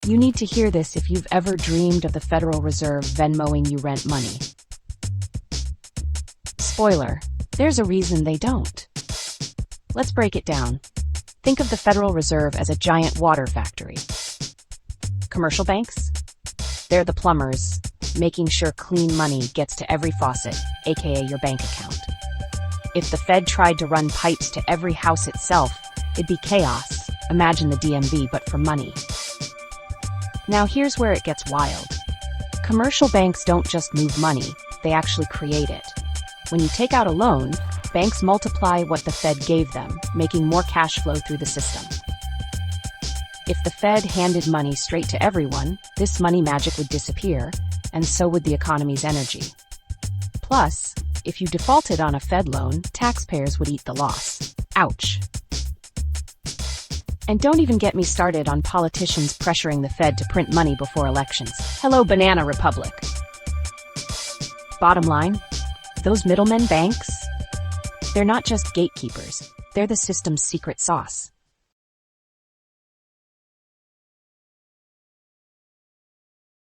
You need to hear this if you've ever dreamed of the Federal Reserve Venmoing you rent money. Spoiler, there's a reason they don't. Let's break it down. Think of the Federal Reserve as a giant water factory. Commercial banks? They're the plumbers, making sure clean money gets to every faucet, aka your bank account. If the Fed tried to run pipes to every house itself, it'd be chaos. Imagine the DMV, but for money. Now here's where it gets wild. Commercial banks don't just move money, they actually create it. When you take out a loan, banks multiply what the Fed gave them, making more cash flow through the system. If the Fed handed money straight to everyone, this money magic would disappear, and so would the economy's energy. Plus, if you defaulted on a Fed loan, taxpayers would eat the loss. Ouch. And don't even get me started on politicians pressuring the Fed to print money before elections. Hello, Banana Republic. Bottom line, those middlemen banks? They're not just gatekeepers, they're the system's secret sauce.